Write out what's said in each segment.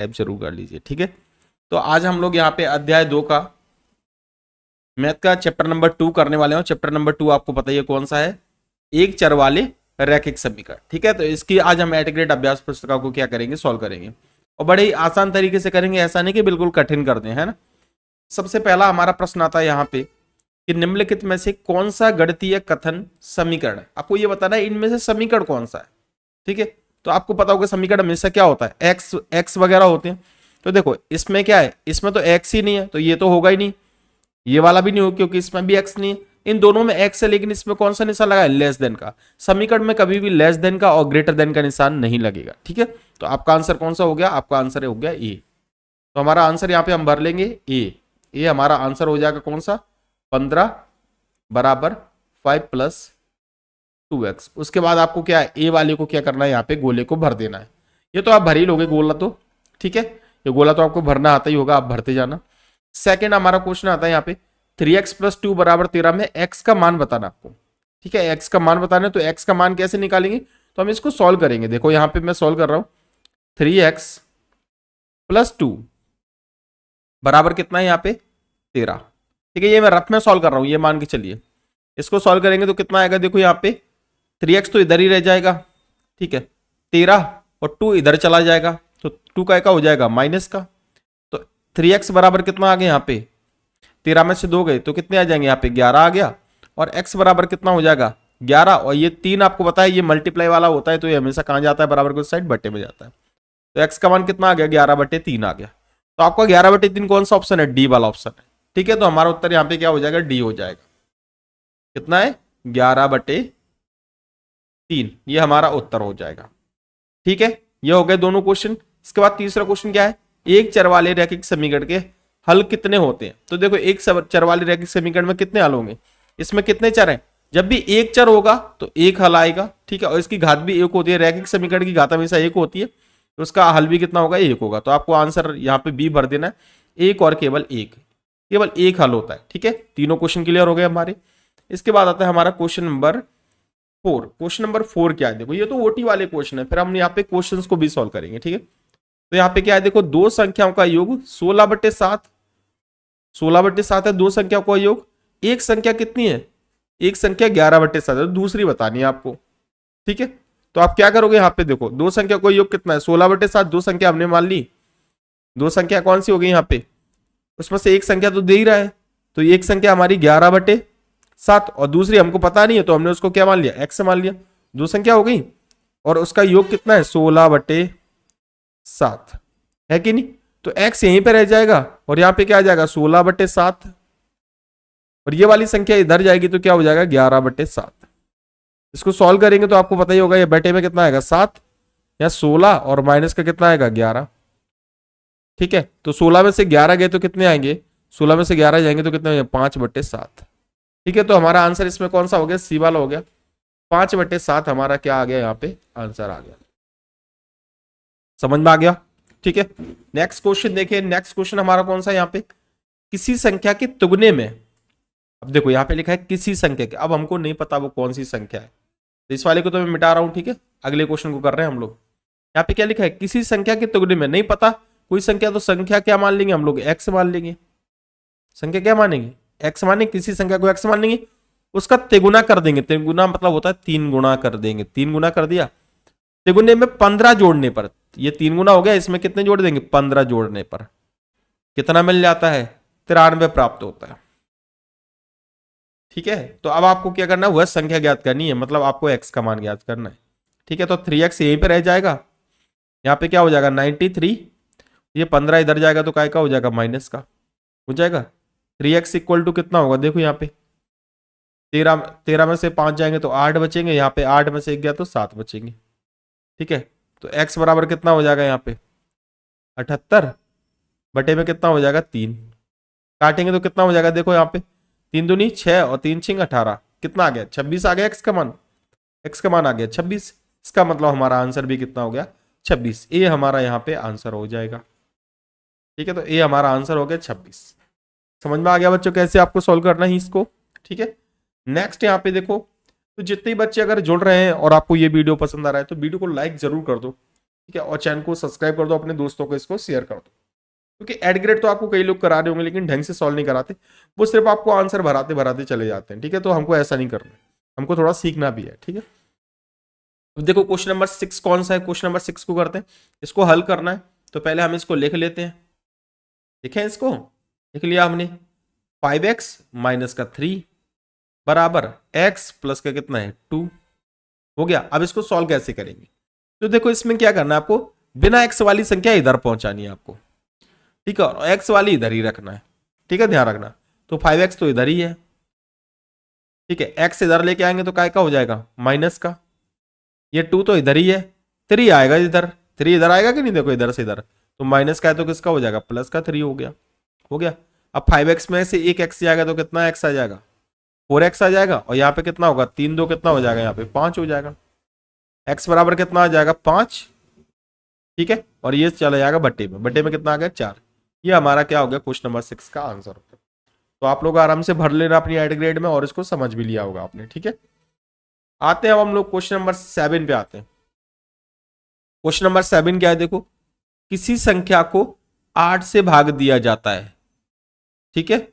Type जरूर कर लीजिए, ठीक है। तो आज हम लोग यहाँ पे अध्याय 2 का मैथ का चैप्टर नंबर 2 करने वाले हैं। चैप्टर नंबर 2 आपको पता ही है कौन सा है, एक चर वाले रैखिक समीकरण, ठीक है। तो इसकी आज हम एट ग्रेड अभ्यास पुस्तिका को क्या करेंगे, सॉल्व करेंगे और बड़े ही आसान तरीके से करेंगे, ऐसा नहीं कि बिल्कुल कठिन कर दें, है ना। सबसे पहला हमारा प्रश्न आता है यहाँ पे कि निम्नलिखित में से कौन सा गणितीय कथन समीकरण है। आपको ये बताना है इनमें से समीकरण कौन सा है, ठीक है। तो आपको पता होगा समीकरण हमेशा क्या होता है, एक्स वगैरह होते हैं। तो देखो इसमें क्या है, इसमें तो एक्स ही नहीं है तो ये तो होगा ही नहीं, ये वाला भी नहीं होगा क्योंकि इसमें भी एक्स नहीं है। इन दोनों में एक्स है लेकिन इसमें कौन सा निशान लगा है, लेस देन का। समीकरण में कभी भी लेस देन का और ग्रेटर देन का निशान नहीं लगेगा, ठीक है। तो आपका आंसर कौन सा हो गया, आपका आंसर हो गया ए। तो हमारा आंसर यहाँ पे हम भर लेंगे ए हमारा आंसर हो जाएगा कौन सा, 15 बराबर 5 + 2x। उसके बाद आपको क्या है, ए वाले को क्या करना है, यहाँ पे गोले को भर देना है। ये तो आप भर ही लोगे गोला तो, ठीक है। ये गोला तो आपको भरना आता ही होगा, आप भरते जाना। सेकंड हमारा क्वेश्चन आता है यहाँ पे 3x + 2 बराबर 13 में x का मान बताना आपको, ठीक है। x का मान बताना है तो x का मान कैसे निकालेंगे, तो हम इसको सॉल्व करेंगे। देखो यहाँ पे मैं सॉल्व कर रहा हूं, 3x + 2 बराबर कितना है यहाँ पे 13, ठीक है। ये मैं रफ में सॉल्व कर रहा हूं, ये मान के चलिए। इसको सॉल्व करेंगे तो कितना आएगा, देखो यहाँ पे 3x तो इधर ही रह जाएगा, ठीक है। 13 और 2 इधर चला जाएगा तो 2 का हो जाएगा माइनस का। तो 3x बराबर कितना आ गया यहाँ पे, 13 में से 2 गए तो कितने आ जाएंगे, यहाँ पे 11 आ गया। और x बराबर कितना हो जाएगा 11, और ये 3 आपको पता है ये मल्टीप्लाई वाला होता है तो ये हमेशा कहाँ जाता है, बराबर की साइड बटे में जाता है। तो x का मान कितना आ गया, 11/3 आ गया। तो आपका 11/3 कौन सा ऑप्शन है, डी वाला ऑप्शन है, ठीक है। तो हमारा उत्तर यहाँ पे क्या हो जाएगा, डी हो जाएगा। कितना है 11/3, ये हमारा उत्तर हो जाएगा, ठीक है। ये हो गए दोनों क्वेश्चन। इसके बाद तीसरा क्वेश्चन क्या है, एक चर वाले रैखिक समीकरण के हल कितने होते हैं। तो देखो एक चर वाले रैखिक समीकरण में कितने हल होंगे, इसमें कितने चर हैं, जब भी एक चर होगा तो एक हल आएगा, ठीक है। और इसकी घात भी एक होती है, रैखिक समीकरण की घात हमेशा एक होती है तो उसका हल भी कितना होगा, एक होगा। तो आपको आंसर यहाँ पे बी भर देना है, एक और केवल एक हल होता है, ठीक है। तीनों क्वेश्चन क्लियर हो गए हमारे। इसके बाद आता है हमारा क्वेश्चन नंबर 4। क्वेश्चन नंबर 4 क्या है, देखो ये तो ओटी वाले क्वेश्चन है, फिर हम यहाँ पे क्वेश्चंस को भी सॉल्व करेंगे, ठीक है। तो यहाँ पे क्या है, देखो दो संख्याओं का योग 16/7, 16/7 है दो संख्याओं का योग। एक संख्या कितनी है, एक संख्या 11/7 है, तो दूसरी बतानी है आपको, ठीक है। तो आप क्या करोगे, यहाँ पे देखो दो संख्या का योग कितना है 16/7, दो संख्या हमने मान ली, दो संख्या कौन सी हो गई यहाँ पे, उसमें से एक संख्या तो दे ही रहा है, तो एक संख्या हमारी 11/7 और दूसरी हमको पता नहीं है तो हमने उसको क्या मान लिया, x मान लिया। दो संख्या हो गई और उसका योग कितना है 16/7, है कि नहीं। तो x यहीं पे रह जाएगा और यहाँ पे क्या आ जाएगा 16/7, और ये वाली संख्या इधर जाएगी तो क्या हो जाएगा 11/7। इसको सॉल्व करेंगे तो आपको पता ही होगा ये बटे में कितना आएगा 7 या 16 और माइनस का कितना आएगा 11, ठीक है। तो 16 में से 11 गए तो कितने आएंगे, 16 में से 11 जाएंगे तो कितने 5/7, ठीक है। तो हमारा आंसर इसमें कौन सा हो गया, सी वाला हो गया, 5/7 हमारा क्या आ गया यहाँ पे आंसर आ गया। समझ में आ गया, ठीक है। नेक्स्ट क्वेश्चन देखिए, नेक्स्ट क्वेश्चन हमारा कौन सा यहाँ पे, किसी संख्या के तुगने में। अब देखो यहाँ पे लिखा है किसी संख्या के, अब हमको नहीं पता वो कौन सी संख्या है तो इस वाले को तो मैं मिटा रहा हूं, ठीक है। अगले क्वेश्चन को कर रहे हैं हम लोग। यहाँ पे क्या लिखा है, किसी संख्या के तुगने में, नहीं पता कोई संख्या, तो संख्या क्या मान लेंगे हम लोग, एक्स मान लेंगे। संख्या क्या मानेंगे, एक्स मानेंगे, किसी संख्या को एक्स मान लेंगे, उसका तिगुना कर देंगे। तिगुना मतलब होता है 3 गुना कर देंगे, 3 गुना कर दिया, तिगुने में 15 जोड़ने पर, ये 3 गुना हो गया, इसमें कितने जोड़ देंगे 15 जोड़ने पर कितना मिल जाता है 93 प्राप्त होता है, ठीक है। तो अब आपको क्या करना है, वह संख्या ज्ञात करनी है, मतलब आपको x का मान ज्ञात करना है, ठीक है। तो 3x यहीं पे रह जाएगा, यहाँ पे क्या हो जाएगा 93, ये 15 इधर जाएगा तो काय का हो जाएगा माइनस का हो जाएगा। 3x इक्वल टू कितना होगा, देखो यहाँ पे 13 में से 5 जाएंगे तो 8 बचेंगे, यहाँ पे 8 में से 1 गया तो 7 बचेंगे, ठीक है। तो x बराबर कितना हो जाएगा यहाँ पे 78 बटे में कितना हो जाएगा 3, काटेंगे तो कितना हो जाएगा, देखो यहाँ पे 3 दूनी 6 और 3 6 18, कितना आ गया 26 आ गया, x का मान आ गया 26। इसका मतलब हमारा आंसर भी कितना हो गया 26, ए हमारा यहाँ पे आंसर हो जाएगा, ठीक है। तो ए हमारा आंसर हो गया 26। समझ में आ गया बच्चों कैसे आपको सॉल्व करना है इसको, ठीक है। नेक्स्ट यहाँ पे देखो, तो जितने बच्चे अगर जुड़ रहे हैं और आपको ये वीडियो पसंद आ रहा है तो वीडियो को लाइक जरूर कर दो, ठीक है, और चैनल को सब्सक्राइब कर दो, अपने दोस्तों को इसको शेयर कर दो, क्योंकि एड ग्रेड तो आपको कई लोग करा रहे होंगे लेकिन ढंग से सॉल्व नहीं कराते, वो सिर्फ आपको आंसर भराते भराते चले जाते हैं। ठीक है, तो हमको ऐसा नहीं करना, हमको थोड़ा सीखना भी है। ठीक है, अब देखो क्वेश्चन नंबर 6 कौन सा है, क्वेश्चन नंबर 6 को करते हैं, इसको हल करना है। तो पहले हम इसको लिख लेते हैं, लिखें इसको, लिख लिया हमने 5x माइनस का 3 बराबर x प्लस का कितना है 2 हो गया। अब इसको सॉल्व कैसे करेंगे, तो देखो इसमें क्या करना है, आपको बिना x वाली संख्या इधर पहुंचानी है आपको, ठीक है, और x वाली इधर ही रखना है। ठीक है, ध्यान रखना, तो 5x तो इधर ही है, ठीक है, x इधर लेके आएंगे तो काय का हो जाएगा माइनस का, ये 2 तो इधर ही है, 3 आएगा इधर, 3 इधर आएगा कि नहीं, देखो इधर से इधर, तो माइनस का है तो किसका हो जाएगा प्लस का 3 हो गया, हो गया। अब 5x में से एक x जाएगा तो कितना x आ जाएगा 4x आ जाएगा, और यहाँ पे कितना होगा 3 2 कितना हो जाएगा, यहाँ पे 5 हो जाएगा, x बराबर कितना आ जाएगा 5। ठीक है, और ये चला जाएगा बट्टे में, बट्टे में कितना आ गया 4। ये हमारा क्या हो गया क्वेश्चन नंबर 6 का आंसर हो गया। तो आप लोग आराम से भर लेना अपनी एड ग्रेड में, और इसको समझ भी लिया होगा आपने। ठीक है, आते हैं अब हम लोग क्वेश्चन नंबर 7 पे आते हैं। क्वेश्चन नंबर 7 क्या है, देखो किसी संख्या को 8 से भाग दिया जाता है, ठीक है,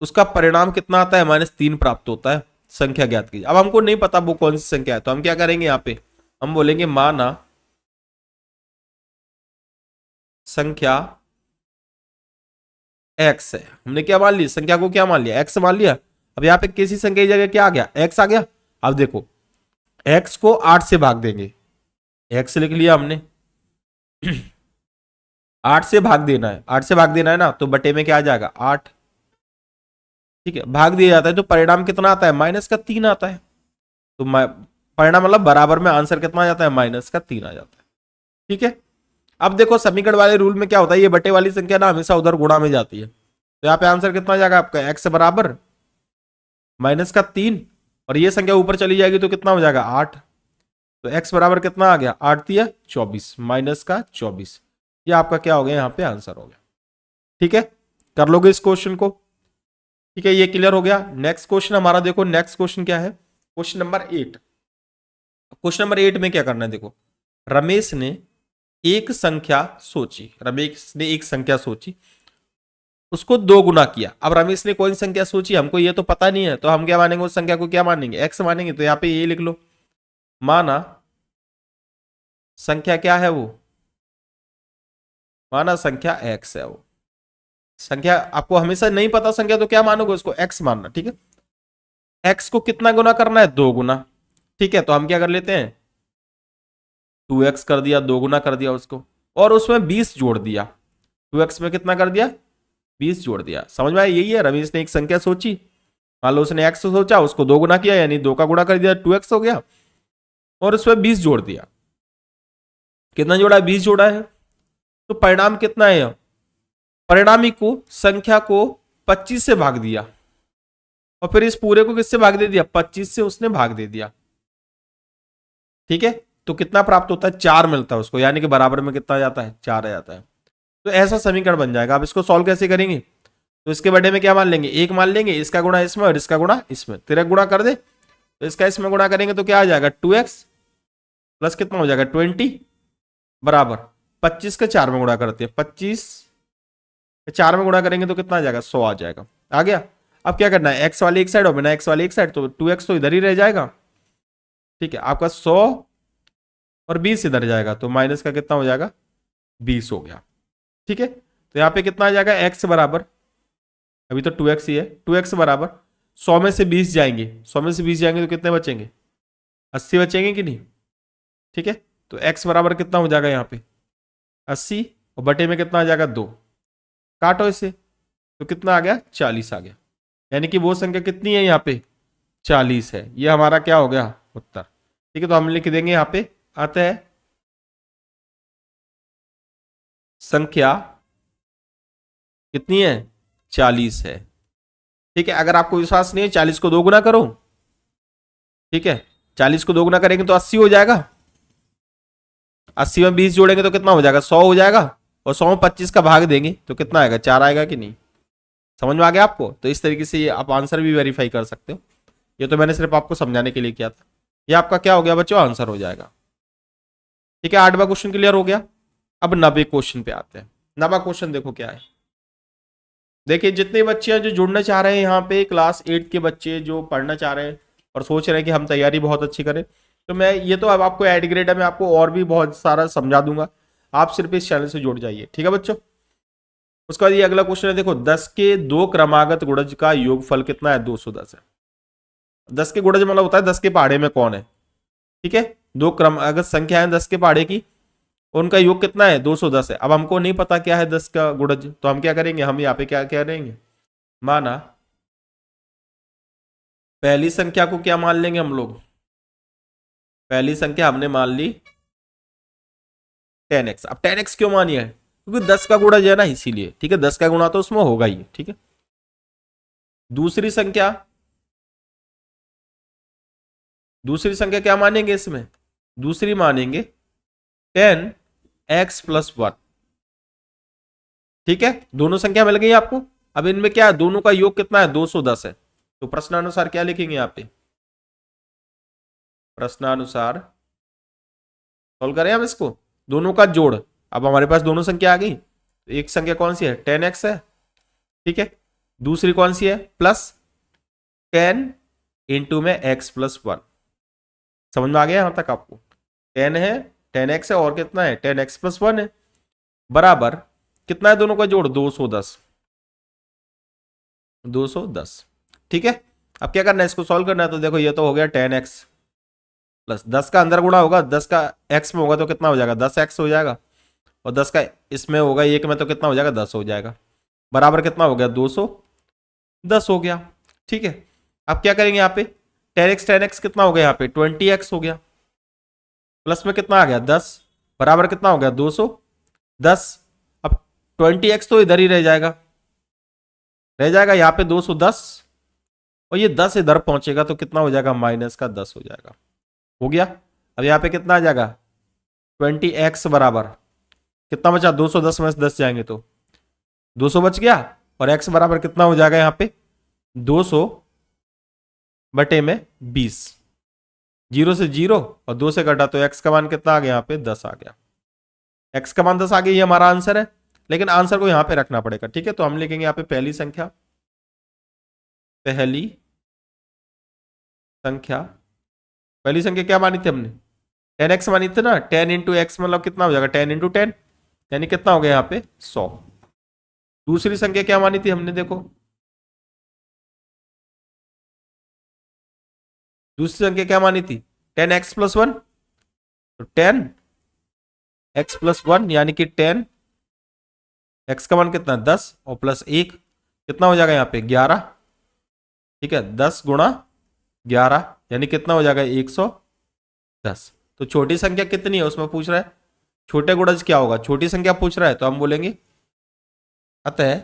उसका परिणाम कितना आता है -3 प्राप्त होता है, संख्या ज्ञात कीजिए। अब हमको नहीं पता वो कौन सी संख्या है, तो हम क्या करेंगे, यहाँ पे हम बोलेंगे माना संख्या x है। हमने क्या मान लिया, संख्या को क्या मान लिया, x मान लिया। अब यहाँ पे किसी संख्या की जगह क्या आ गया, x आ गया। अब देखो x को 8 से भाग देंगे, x लिख लिया हमने 8 से भाग देना है, 8 से भाग देना है ना, तो बटे में क्या आ जाएगा 8। ठीक है, भाग दिया जाता है तो परिणाम कितना आता है -3 आता है, तो परिणाम मतलब बराबर में आंसर कितना आ जाता है -3 आ जाता है। ठीक है, अब देखो समीकरण वाले रूल में क्या होता है, ये बटे वाली संख्या ना हमेशा उधर गुणा में जाती है, तो यहाँ पे आंसर कितना आ जाएगा आपका x बराबर -3, और ये संख्या ऊपर चली जाएगी तो कितना हो जाएगा 8, तो x बराबर कितना आ गया 8 दिया 24 -24, ये आपका क्या हो गया यहाँ पे आंसर हो गया। ठीक है, कर लोगे इस क्वेश्चन को। ठीक है, ये क्लियर हो गया। नेक्स्ट क्वेश्चन हमारा देखो, नेक्स्ट क्वेश्चन क्या है, क्वेश्चन नंबर 8। क्वेश्चन नंबर 8 में क्या करना है, देखो रमेश ने एक संख्या सोची, रमेश ने एक संख्या सोची, उसको 2 गुना किया। अब रमेश ने कौन संख्या सोची हमको ये तो पता नहीं है, तो हम क्या मानेंगे, उस संख्या को क्या मानेंगे x मानेंगे। तो यहाँ पे ये लिख लो, माना संख्या क्या है वो, माना संख्या x है वो संख्या, आपको हमेशा नहीं पता संख्या तो क्या मानोगे, उसको x मानना। ठीक है, x को कितना गुना करना है 2 गुना। ठीक है, तो हम क्या कर लेते हैं 2x कर दिया, 2 गुना कर दिया उसको, और उसमें 20 जोड़ दिया, 2x में कितना कर दिया 20 जोड़ दिया। समझ में आया, यही है, रमेश ने एक संख्या सोची, मान लो उसने x सोचा, उसको 2 गुना किया, यानी 2 का गुणा कर दिया 2x हो गया, और उसमें 20 जोड़ दिया। कितना जोड़ा है 20 जोड़ा है, तो परिणाम कितना है, परिणामी को संख्या को 25 से भाग दिया, और फिर इस पूरे को किससे भाग दे दिया 25 से उसने भाग दे दिया। ठीक है, तो कितना प्राप्त होता है 4 मिलता है उसको, यानी कि बराबर में कितना आ जाता है 4 आ जाता है। तो ऐसा समीकरण बन जाएगा। अब इसको सॉल्व कैसे करेंगे, तो इसके बड़े में क्या मान लेंगे 1 मान लेंगे, इसका गुणा इसमें और इसका गुणा इसमें, तेरा गुणा कर दे, तो इसका इसमें गुणा करेंगे तो क्या आ जाएगा 2x प्लस कितना हो जाएगा 20 बराबर 25 के 4 में गुणा करते हैं, 25 के 4 में गुणा करेंगे तो कितना आ जाएगा 100 आ जाएगा। आ गया। अब क्या करना है, x वाली एक साइड और बिना x वाली एक साइड, तो 2x तो इधर ही रह जाएगा। ठीक है, आपका 100 और 20 इधर जाएगा, तो माइनस का कितना हो जाएगा 20 हो गया। ठीक है, तो यहाँ पे कितना आ जाएगा x बराबर, अभी तो 2x ही है, 2x बराबर 100 में से 20 जाएंगे, 100 में से 20 जाएंगे तो कितने बचेंगे 80 बचेंगे कि नहीं। ठीक है, तो x बराबर कितना हो जाएगा यहाँ पे 80, और बटे में कितना आ जाएगा 2, काटो इसे, तो कितना आ गया 40 आ गया, यानी कि वो संख्या कितनी है यहाँ पे 40 है। ये हमारा क्या हो गया उत्तर। ठीक है, तो हम लिख देंगे यहाँ पे आता है संख्या कितनी है 40 है। ठीक है, अगर आपको विश्वास नहीं है 40 को 2 गुना करो। ठीक है, 40 को 2 गुना करेंगे तो 80 हो जाएगा, 80 में 20 जोड़ेंगे तो कितना हो जाएगा 100 हो जाएगा, और 100 में 25 का भाग देंगे तो कितना आएगा 4 आएगा कि नहीं। समझ में आ गया आपको। तो इस तरीके से ये आप आंसर भी वेरीफाई कर सकते हो। ये तो मैंने सिर्फ आपको समझाने के लिए किया था। ये आपका क्या हो गया बच्चों आंसर हो जाएगा। ठीक है, 8वां क्वेश्चन क्लियर हो गया। अब 90 क्वेश्चन पे आते हैं। 90वां क्वेश्चन देखो क्या है। देखिए जितने बच्चे हैं जो जुड़ना चाह रहे हैं यहाँ पे, क्लास 8 के बच्चे जो पढ़ना चाह रहे हैं और सोच रहे हैं कि हम तैयारी बहुत अच्छी करें, तो मैं ये तो अब आपको एड ग्रेड है, मैं आपको और भी बहुत सारा समझा दूंगा, आप सिर्फ इस चैनल से जुड़ जाइए। ठीक है बच्चों। उसके बाद ये अगला क्वेश्चन है, देखो 10 के 2 क्रमागत गुणज का योगफल कितना है? 210 है। 10 के गुणज मतलब होता है 10 के पहाड़े में कौन है। ठीक है, 2 क्रमागत संख्या है 10 के पहाड़े की, उनका योग कितना है? 210 है। अब हमको नहीं पता क्या है 10 का गुणज, तो हम क्या करेंगे, हम यहाँ पे क्या करेंगे, माना पहली संख्या को क्या मान लेंगे हम लोग, पहली संख्या हमने मान ली 10x। अब 10x क्यों मानी है? क्योंकि 10 का गुणज है ना, इसीलिए। ठीक है, 10 का गुणा तो उसमें होगा ही। ठीक है, दूसरी संख्या, दूसरी संख्या क्या मानेंगे इसमें? दूसरी मानेंगे 10x + 1। ठीक है, दोनों संख्या मिल गई आपको। अब इनमें क्या है, दोनों का योग कितना है? 210 है। तो प्रश्नानुसार क्या लिखेंगे यहाँ पे? प्रश्नानुसार सॉल्व करें हम इसको, दोनों का जोड़। अब हमारे पास दोनों संख्या आ गई, तो एक संख्या कौन सी है? 10x है। ठीक है, दूसरी कौन सी है? +10 इंटू में x + 1। समझ में आ गया यहां तक आपको? 10 है, 10x है, और कितना है? 10x + 1 है, बराबर कितना है दोनों का जोड़? 210। 210। ठीक है, अब क्या करना है, इसको सॉल्व करना है। तो देखो ये तो हो गया 10x प्लस 10 का अंदर गुणा होगा, 10 का x में होगा तो कितना हो जाएगा? 10x हो जाएगा, और 10 का इसमें होगा एक में तो कितना हो जाएगा? 10 हो जाएगा, बराबर कितना हो गया? 210 हो गया। ठीक है, अब क्या करेंगे यहाँ पे, 10x कितना हो गया यहाँ पे? 20x हो गया, प्लस में कितना आ गया? 10, बराबर कितना हो गया? 210। अब 20x तो इधर ही रह जाएगा, यहाँ पे 210, और ये 10 इधर पहुंचेगा तो कितना हो जाएगा? -10 हो जाएगा। हो गया। अब यहाँ पे कितना आ जाएगा? 20x बराबर कितना बचा? 210 में से 10 जाएंगे तो 200 बच गया, और x बराबर कितना हो जाएगा यहाँ पे? 200 बटे में 20। 0 से 0 और 2 से घटा तो x का मान कितना आ गया? यहाँ पे 10 आ गया। x का मान 10 आ गया, ये हमारा आंसर है। लेकिन आंसर को यहाँ पे रखना पड़ेगा। ठीक है, तो हम लिखेंगे यहाँ पे पहली संख्या, पहली संख्या, पहली संख्या क्या मानी थी हमने? 10x मानी थी ना। 10 इंटू एक्स मतलब कितना हो जाएगा? 10 इंटू 10, यानी कितना हो गया यहाँ पे? 100। दूसरी संख्या क्या मानी थी हमने? देखो दूसरी संख्या क्या मानी थी? 10x + 1, तो 10x + 1 यानी कि 10, x का मान कितना? 10, और +1 कितना हो जाएगा यहाँ पे? 11। ठीक है, 10 गुणा 11 यानी कितना हो जाएगा? 110। तो छोटी संख्या कितनी है उसमें पूछ रहा है, छोटे गुणज क्या होगा? छोटी संख्या पूछ रहा है तो हम बोलेंगे अतः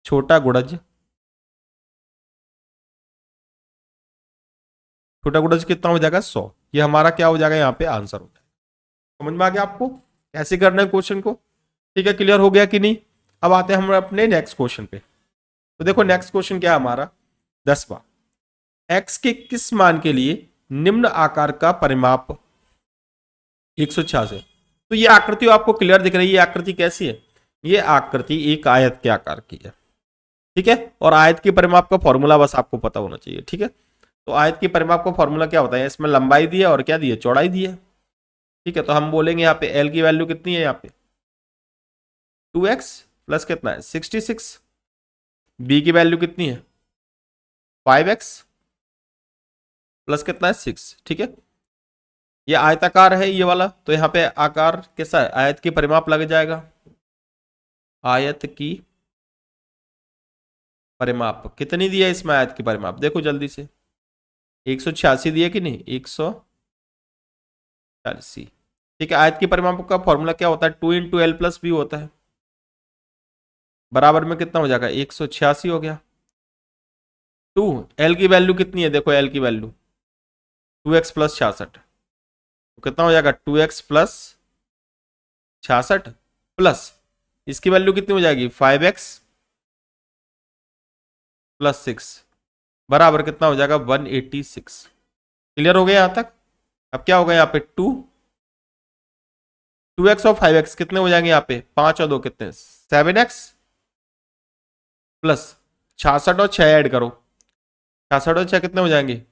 छोटा गुणज, छोटा गुणज कितना हो जाएगा? 100। ये हमारा क्या हो जाएगा? यहाँ पे आंसर हो जाएगा। समझ में आ गया आपको कैसे करना है क्वेश्चन को? ठीक है, क्लियर हो गया कि नहीं? अब आते हैं हम अपने नेक्स्ट क्वेश्चन पे। तो देखो नेक्स्ट क्वेश्चन क्या है हमारा, 10वां। x के किस मान के लिए निम्न आकार का परिमाप 186? तो ये आकृति आपको क्लियर दिख रही है। ये आकृति कैसी है? ये आकृति एक आयत के आकार की है। ठीक है, और आयत के परिमाप का फॉर्मूला बस आपको पता होना चाहिए। ठीक है, तो आयत के परिमाप का फॉर्मूला क्या होता है? इसमें लंबाई दी है और क्या दी है? चौड़ाई दी है। ठीक है, तो हम बोलेंगे यहाँ पे एल की वैल्यू कितनी है? यहाँ पे 2x प्लस कितना है? 66। बी की वैल्यू कितनी है? 5x प्लस कितना है? 6। ठीक है, ये आयताकार है ये वाला, तो यहाँ पे आकार कैसा है? आयत की परिमाप लग जाएगा। आयत की परिमाप कितनी दी है इसमें? आयत की परिमाप देखो जल्दी से, 186 दी है कि नहीं? 186। ठीक है, आयत की परिमाप का फॉर्मूला क्या होता है? 2 इंटू एल प्लस बी होता है, बराबर में कितना हो जाएगा? 186 हो गया। 2 एल की वैल्यू कितनी है? देखो एल की वैल्यू 2x + 66, तो कितना हो जाएगा? 2x + 66 प्लस इसकी वैल्यू कितनी हो जाएगी? 5x + 6, बराबर कितना हो जाएगा? 186। क्लियर हो गया यहां तक? अब क्या होगा यहाँ पे 2x और 5x कितने हो जाएंगे यहाँ पे, 5 और 2 कितने, 7x प्लस 66 और 6 ऐड करो, 66 और 6 कितने हो जाएंगे,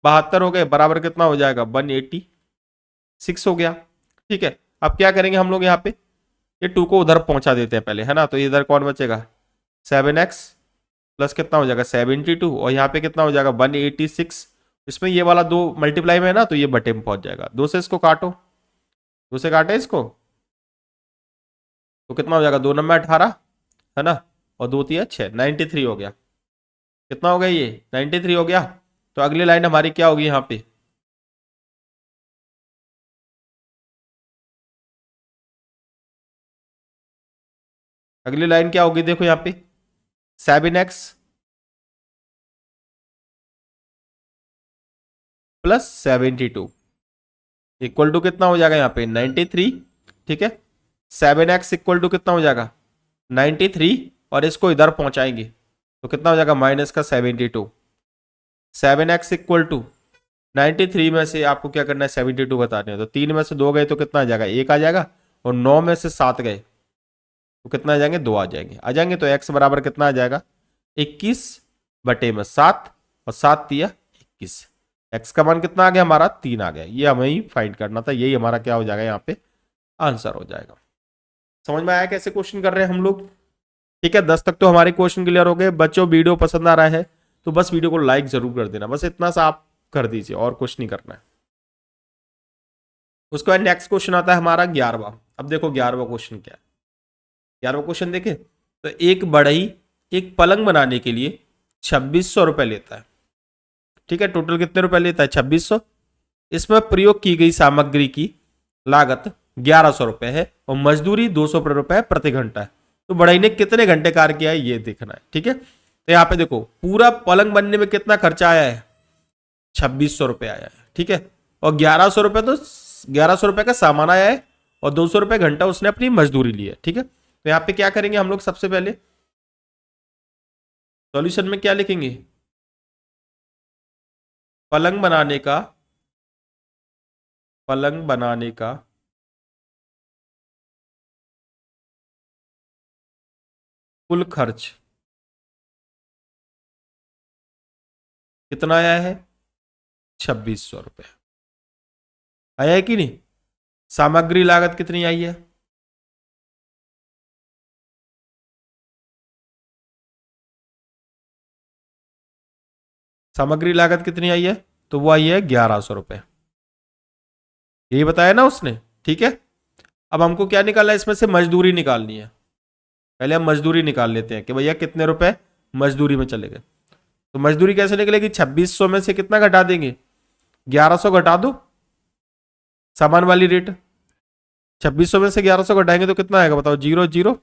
72 हो गए, बराबर कितना हो जाएगा, 186 हो गया। ठीक है, अब क्या करेंगे हम लोग यहाँ पे, ये 2 को उधर पहुंचा देते हैं पहले, है ना, तो इधर कौन बचेगा, 7x प्लस कितना हो जाएगा 72, और यहाँ पे कितना हो जाएगा 186। इसमें ये वाला 2 मल्टीप्लाई में है ना, तो ये बटे में पहुंच जाएगा, 2 से इसको काटो, 2 से काटे इसको तो कितना हो जाएगा, 2 नंबर 18, है ना, और 2 तिया 6, 93 हो गया। कितना हो गया ये, 93 हो गया। तो अगली लाइन हमारी क्या होगी यहाँ पे, अगली लाइन क्या होगी, देखो यहाँ पे 7x प्लस 72 इक्वल टू कितना हो जाएगा यहाँ पे 93। ठीक है, 7x इक्वल टू कितना हो जाएगा 93, और इसको इधर पहुंचाएंगे तो कितना हो जाएगा माइनस का 72। 7x इक्वल टू 93 में से आपको क्या करना है 72 बताने हैं, तो 3 में से 2 गए तो कितना आ जाएगा 1 आ जाएगा, और 9 में से 7 गए तो कितना आ जाएंगे 2 आ जाएंगे, तो x बराबर कितना आ जाएगा 21 बटे में 7, और 7 तिया 21, x का मान कितना आ गया हमारा 3 आ गया। ये हमें ही फाइंड करना था, यही हमारा क्या हो जाएगा यहाँ पे आंसर हो जाएगा। समझ में आया कैसे क्वेश्चन कर रहे हैं हम लोग। ठीक है, 10 तक तो हमारे क्वेश्चन क्लियर हो गए। बच्चों वीडियो पसंद आ रहा है तो बस वीडियो को लाइक जरूर कर देना, बस इतना सा आप कर दीजिए और कुछ नहीं करना है। उसके बाद नेक्स्ट क्वेश्चन आता है हमारा 11वां। अब देखो 11वां क्वेश्चन क्या है। 11वां क्वेश्चन देखे तो एक बढ़ई एक पलंग बनाने के लिए 2600 रुपए लेता है। ठीक है, टोटल कितने रुपए लेता है 2600। इसमें प्रयोग की गई सामग्री की लागत 1100 रुपए है और मजदूरी 200 रुपए प्रति घंटा है। तो बढ़ई ने कितने घंटे कार्य किया है ये देखना है। ठीक है, तो यहाँ पे देखो पूरा पलंग बनने में कितना खर्चा आया है 2600 रुपए आया है। ठीक है, और 1100 रुपए तो 1100 रुपए का सामान आया है और 200 रुपए घंटा उसने अपनी मजदूरी ली है। ठीक है, तो यहाँ पे क्या करेंगे हम लोग, सबसे पहले सॉल्यूशन में क्या लिखेंगे, पलंग बनाने का कुल खर्च कितना आया है 2600 रुपए आया है कि नहीं। सामग्री लागत कितनी आई है, सामग्री लागत कितनी आई है, तो वो आई है 1100 रुपए, यही बताया ना उसने। ठीक है, अब हमको क्या निकालना है, इसमें से मजदूरी निकालनी है। पहले हम मजदूरी निकाल लेते हैं कि भैया कितने रुपए मजदूरी में चले गए। तो मजदूरी कैसे निकलेगी, 2600 में से कितना घटा देंगे 1100 घटा दो सामान वाली रेट। 2600 में से 1100 घटाएंगे तो कितना आएगा बताओ, 0 0,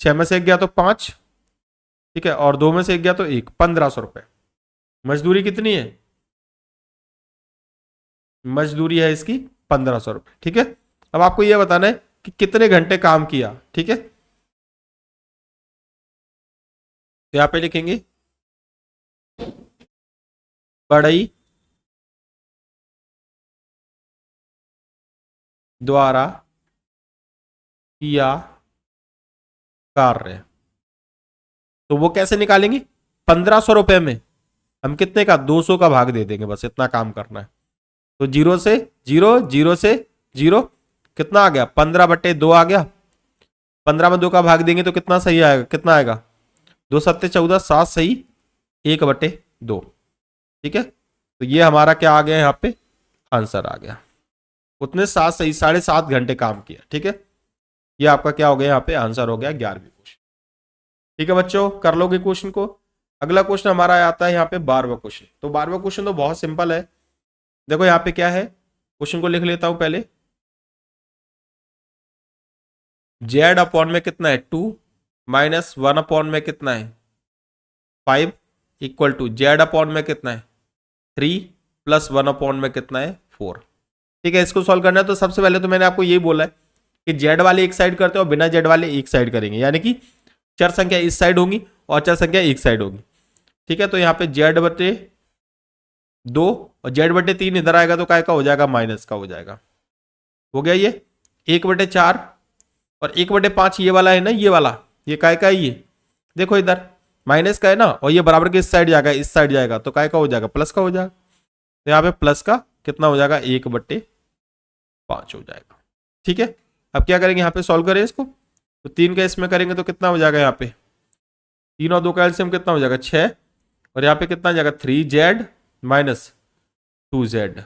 6 में से 1 गया तो 5, ठीक है, और 2 में से 1 गया तो 1, 1500 रुपए मजदूरी कितनी है, मजदूरी है इसकी 1500 रुपए। ठीक है, अब आपको यह बताना है कि कितने घंटे काम किया। ठीक है, तो यहां पे लिखेंगे बढ़ई द्वारा किया कार्य, तो वो कैसे निकालेंगे 1500 रुपए में हम कितने का 200 का भाग दे देंगे, बस इतना काम करना है। तो 0 से 0, 0 से 0, कितना आ गया 15 बटे 2 आ गया। 15 में 2 का भाग देंगे तो कितना सही आएगा, कितना आएगा 2 सत्ते 14, 7 सही 1 बटे 2। ठीक है, तो ये हमारा क्या आ गया यहाँ पे आंसर आ गया, उतने 7 सही 7.5 घंटे काम किया। ठीक है, ये आपका क्या हो गया यहाँ पे आंसर हो गया 11वीं क्वेश्चन। ठीक है बच्चों, कर लोगे क्वेश्चन को। अगला क्वेश्चन हमारा आता है यहाँ पे 12वां क्वेश्चन। तो 12वां क्वेश्चन तो बहुत सिंपल है। देखो यहाँ पे क्या है, क्वेश्चन को लिख लेता हूं पहले। जेड अपॉन में कितना है 2 माइनस 1 अपॉन में कितना है 5 इक्वल टू जेड अपॉन में कितना है 3 प्लस 1 अपॉन में कितना है 4। ठीक है, इसको सॉल्व करना है। तो सबसे पहले तो मैंने आपको यही बोला है कि जेड वाले एक साइड करते हो और बिना जेड वाले एक साइड करेंगे, यानी कि चर संख्या इस साइड होंगी और चर संख्या एक साइड होगी। ठीक है, तो यहाँ पे जेड बटे 2 और z/3 इधर आएगा तो काय का हो जाएगा, माइनस का हो जाएगा। हो गया ये 1/4 और 1/5 ये वाला है ना, ये वाला ये काय का है, ये देखो इधर माइनस का है ना, और ये बराबर के इस साइड जाएगा, इस साइड जाएगा तो काय का हो जाएगा, प्लस का हो जाएगा। तो यहाँ पे प्लस का कितना हो जाएगा, 1/5 हो जाएगा। ठीक है, अब क्या करेंगे, यहाँ पे सॉल्व करें इसको, तो 3 का इसमें करेंगे तो कितना हो जाएगा, यहाँ पे 3 और 2 का एलसीएम कितना हो जाएगा, 6, और यहाँ पे कितना जाएगा 3z माइनस 2z।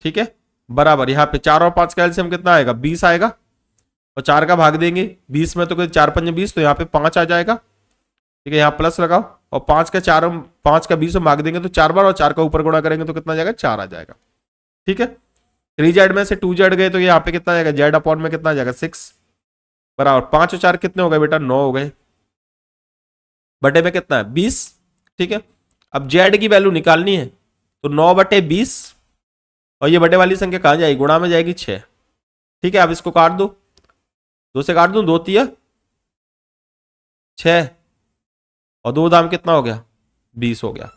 ठीक है, बराबर यहाँ पे 4 और 5 का एलसीएम कितना आएगा, 20 आएगा, और 4 का भाग देंगे 20 में तो 4 5 20, तो यहाँ पे 5 आ जाएगा। ठीक है, यहाँ प्लस लगाओ, और 5 का 20 में भाग देंगे तो 4 बार, और 4 का ऊपर गुणा करेंगे तो कितना जाएगा, 4 आ जाएगा। ठीक है, 3z में से 2z गए तो यहाँ पे कितना जाएगा, z अपॉन में कितना जाएगा 6, बराबर 5 और 4 कितने हो गए बेटा, 9 हो गए, बटे में कितना है 20। ठीक है, अब z की वैल्यू निकालनी है तो 9/20, और ये बटे वाली संख्या कहां जाएगी, गुणा में जाएगी 6। ठीक है, अब इसको काट दो, 2 से काट दूं, 2 तिया 6, और 2 दाम कितना हो गया, 20 हो गया।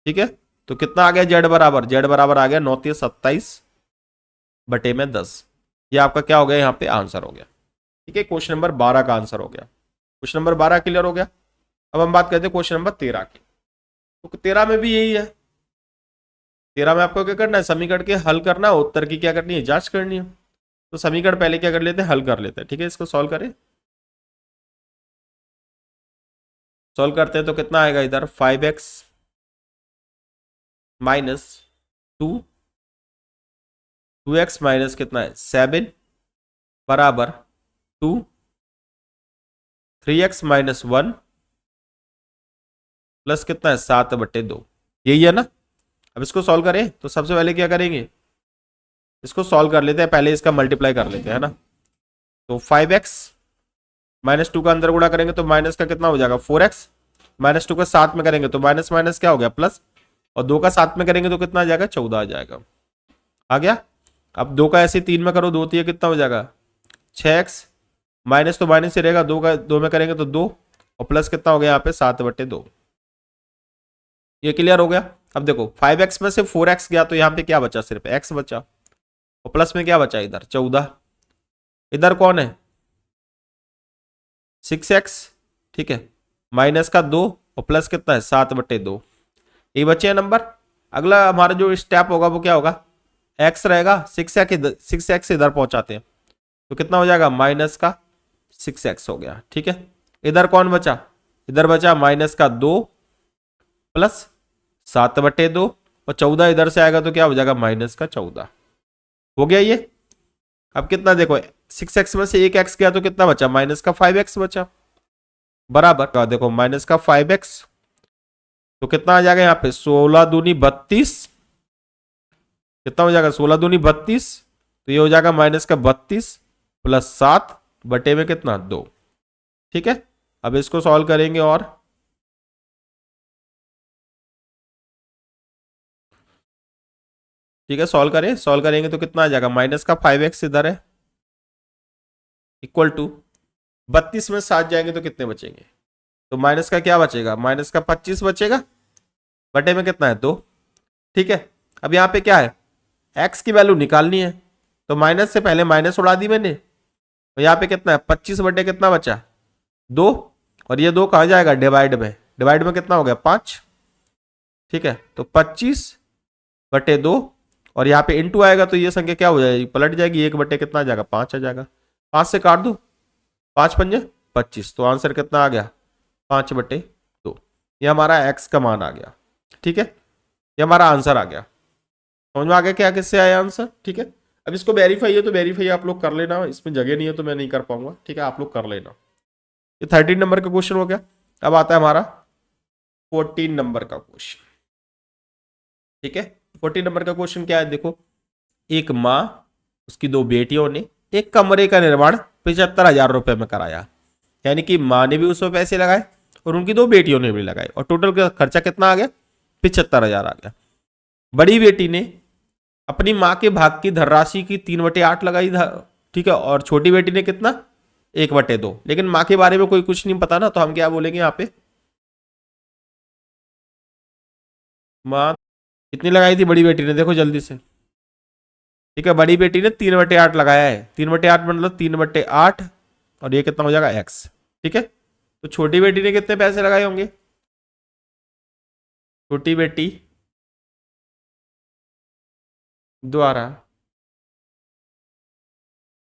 ठीक है, तो कितना आ गया z बराबर आ गया 9 तिया 27 बटे में 10। ये आपका क्या हो गया, यहाँ पे आंसर हो गया। ठीक है, क्वेश्चन नंबर 12 का आंसर हो गया। क्वेश्चन नंबर 12 क्लियर हो गया। अब हम बात करते हैं क्वेश्चन नंबर 13 की। तो 13 में भी यही है, 13 में आपको क्या करना है, समीकरण के हल करना है, उत्तर की क्या करनी है, जांच करनी है। तो समीकरण पहले क्या कर लेते हैं, हल कर लेते हैं। ठीक है, इसको सॉल्व करें, सॉल्व करते हैं तो कितना आएगा, इधर 5x माइनस 2x माइनस कितना है 7 बराबर 2, 3x माइनस 1 प्लस कितना है 7/2, यही है ना। अब इसको सॉल्व करें तो सबसे पहले क्या करेंगे, इसको सॉल्व कर लेते हैं, पहले इसका मल्टीप्लाई कर लेते हैं ना। तो 5x माइनस 2 का अंदर गुणा करेंगे तो माइनस का कितना हो जाएगा 4x, माइनस 2 का साथ में करेंगे तो माइनस माइनस क्या हो गया प्लस, और 2 का साथ में करेंगे तो कितना आ जाएगा 14 आ जाएगा, आ गया। अब 2 का ऐसे 3 में करो, 2 3 कितना हो जाएगा 6x, माइनस तो माइनस ही रहेगा, 2 का 2 में करेंगे तो 2, और प्लस कितना हो गया यहाँ पे 7/2। ये क्लियर हो गया। अब देखो 5x में से 4x गया तो यहाँ पे क्या बचा, सिर्फ x बचा, और प्लस में क्या बचा इधर 14, इधर कौन है 6x। ठीक है, माइनस का 2 और प्लस कितना है 7/2, ये बचे हैं नंबर। अगला हमारा जो स्टेप होगा वो क्या होगा, x रहेगा, 6x इधर पहुंचाते हैं तो कितना हो जाएगा, माइनस का 6x हो गया। ठीक है, इधर कौन बचा, इधर बचा माइनस का 2 प्लस 7/2, और 14 इधर से आएगा तो क्या हो जाएगा, माइनस का 14 हो गया ये। अब कितना देखो 6x में से एक x गया तो कितना बचा, माइनस का 5x बचा, बराबर देखो माइनस का 5x, तो कितना आ जाएगा यहाँ पे 16 दूनी 32, कितना हो जाएगा 16 दूनी 32, तो ये हो जाएगा माइनस का 32 प्लस 7 बटे में कितना 2। ठीक है, अब इसको सॉल्व करेंगे, और ठीक है सॉल्व करेंगे तो कितना आ जाएगा, माइनस का 5x इधर है इक्वल टू 32 में 7 जाएंगे तो कितने बचेंगे, तो माइनस का क्या बचेगा, माइनस का 25 बचेगा, बटे में कितना है 2। ठीक है, अब यहाँ पे क्या है, x की वैल्यू निकालनी है, तो माइनस से पहले माइनस उड़ा दी मैंने, तो यहाँ पे कितना है 25 बटे कितना बचा 2, और ये 2 कहाँ जाएगा डिवाइड में कितना हो गया 5। ठीक है, तो 25/2, और यहाँ पे इंटू आएगा तो ये संख्या क्या हो जाएगी, पलट जाएगी, 1 बटे कितना आ जाएगा 5 आ जाएगा, 5 से काट दो 5 पंजे 25, तो आंसर कितना आ गया 5/2। ये हमारा x का मान आ गया। ठीक है, ये हमारा आंसर आ गया, समझ में आ गया क्या किससे आया आंसर। ठीक है, अब इसको वेरीफाई है तो वेरीफाई आप लोग कर लेना, इसमें जगह नहीं है तो मैं नहीं कर पाऊंगा। ठीक है, आप लोग कर लेना। ये 13 नंबर का क्वेश्चन हो गया। अब आता है हमारा 14 नंबर का क्वेश्चन। ठीक है, 14 नंबर का क्वेश्चन क्या है, देखो एक माँ उसकी 2 बेटियों ने एक कमरे का निर्माण 75,000 रुपए में कराया, यानी कि माँ ने भी उसमें पैसे लगाए और उनकी 2 बेटियों ने भी लगाए, और टोटल का खर्चा कितना आ गया 75,000 आ गया। बड़ी बेटी ने अपनी माँ के भाग की धनराशि की 3/8 लगाई, ठीक है, और छोटी बेटी ने कितना 1/2। लेकिन माँ के बारे में कोई कुछ नहीं पता ना, तो हम क्या बोलेंगे यहाँ पे, माँ कितनी लगाई थी बड़ी बेटी ने, देखो जल्दी से। ठीक है, बड़ी बेटी ने 3/8 लगाया है। 3/8 मतलब 3/8, और ये कितना हो जाएगा x। ठीक है, तो छोटी बेटी ने कितने पैसे लगाए होंगे? छोटी बेटी द्वारा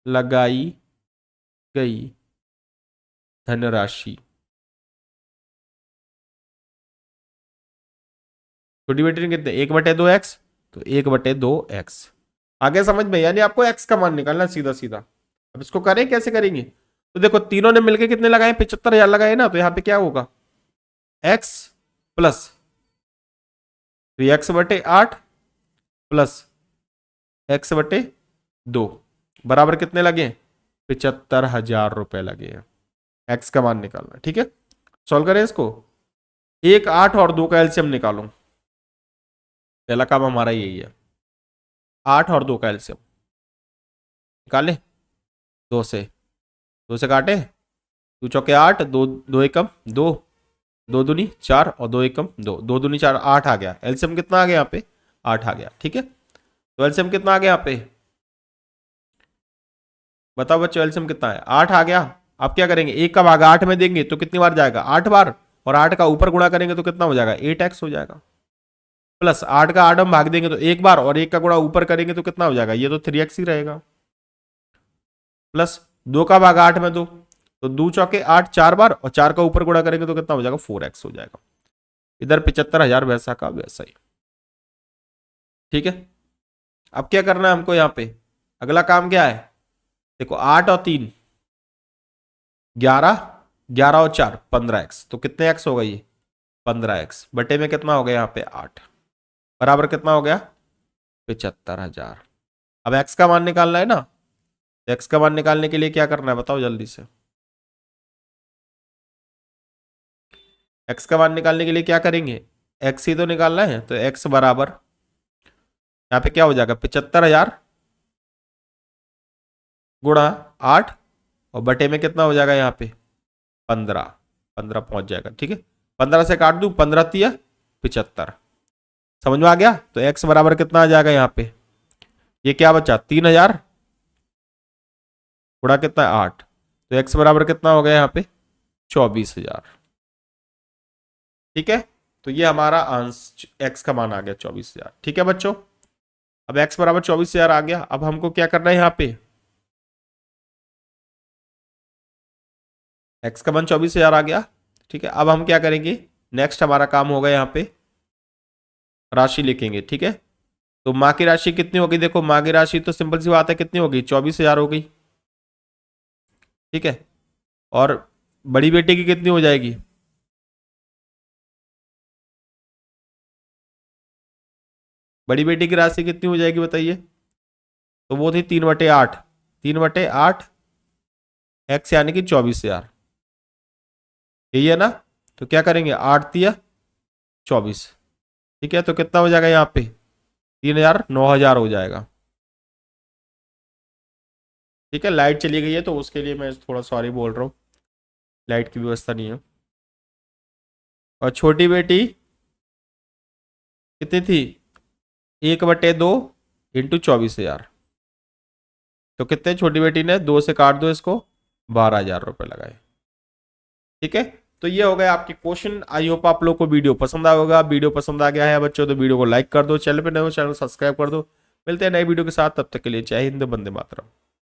लगाई गई धनराशि, छोटी बेटी ने कितने, 1/2x, तो 1/2x। आगे समझ में? यानी आपको x का मान निकालना सीधा सीधा। अब इसको करें, कैसे करेंगे? तो देखो तीनों ने मिलकर कितने लगाए, 75,000 लगाए ना, तो यहां पे क्या होगा, x plus 3x/8 plus x/2 बराबर कितने लगे, 75,000 रुपए लगे हैं। x का मान निकालना। ठीक है, सॉल्व करें इसको। 1, 8 और 2 का एलसीएम निकालो। पहला काम हमारा यही है, 8 और 2 का एलसीएम निकाले। 2 से काटे, 2 चौके 8, 2 एकम 2, 2 दूनी 4 और 2 एकम 2, 2 दूनी 4, 8 आ गया। एलसीएम कितना आ गया यहाँ पे, 8 आ गया। ठीक है, तो एलसीएम कितना आ गया यहाँ पे, बताओ बच्चों एलसीएम कितना है, 8 आ गया। आप क्या करेंगे, 1 का भाग 8 में देंगे तो कितनी बार जाएगा, 8 बार, और 8 का ऊपर गुणा करेंगे तो कितना हो जाएगा, 8x हो जाएगा। प्लस 8 का 8 हम भाग देंगे तो 1 बार, और 1 का गुणा ऊपर करेंगे तो कितना हो जाएगा, ये तो 3x ही रहेगा। प्लस 2 का भाग 8 में दो, तो 2 चौके 8 4 बार, और 4 का ऊपर गुणा करेंगे तो कितना हो जाएगा, 4x हो जाएगा। इधर 75,000 वैसा का वैसा ही। ठीक है, अब क्या करना है हमको यहाँ पे, अगला काम क्या है, देखो 8 और 3 11, 11 और 4 15x, तो कितने x हो गई, 15x बटे में कितना हो गया यहाँ पे 8, बराबर कितना हो गया, 75,000। अब x का मान निकालना है ना, x का मान निकालने के लिए क्या करना है बताओ जल्दी से। x का मान निकालने के लिए क्या करेंगे, x ही तो निकालना है, तो x बराबर यहाँ पे क्या हो जाएगा, 75,000 गुणा 8, और बटे में कितना हो जाएगा यहाँ पे 15, 15 पहुंच जाएगा। ठीक है, 15 से काट दूं, 15 तिया 75, समझ में आ गया। तो x बराबर कितना आ जाएगा यहाँ पे, ये क्या बचा 3,000 गुणा कितना 8, तो x बराबर कितना हो गया यहाँ पे 24,000। ठीक है, तो ये हमारा आंसर x का मान आ गया 24,000। ठीक है बच्चों, अब x बराबर 24,000 आ गया। अब हमको क्या करना है यहाँ पे, x का मान 24,000 आ गया। ठीक है, अब हम क्या करेंगे, नेक्स्ट हमारा काम होगा यहाँ पे राशि लिखेंगे। ठीक है, तो माँ की राशि कितनी होगी, देखो माँ की राशि तो सिंपल सी बात है, कितनी होगी 24,000 हो गई। ठीक है, और बड़ी बेटी की कितनी हो जाएगी, बड़ी बेटी की राशि कितनी हो जाएगी बताइए, तो वो थी 3/8, 3/8 x यानी कि 24,000, यही है ना। तो क्या करेंगे 8 तिया 24। ठीक है, तो कितना हो जाएगा यहाँ पे 3,000 9,000 हो जाएगा। ठीक है, लाइट चली गई है तो उसके लिए मैं थोड़ा सॉरी बोल रहा हूँ, लाइट की व्यवस्था नहीं है। और छोटी बेटी कितनी थी, 1/2 इंटू 24,000, तो कितने छोटी बेटी ने 2 से काट दो इसको, 12,000 रुपए लगाए। ठीक है, तो ये हो गया आपके क्वेश्चन। आई होप आप लोग को वीडियो पसंद आया होगा। वीडियो पसंद आ गया है बच्चों तो वीडियो को लाइक कर दो, चैनल पे नए हो चैनल सब्सक्राइब कर दो। मिलते हैं नए वीडियो के साथ, तब तक के लिए जय हिंद, वंदे मातरम।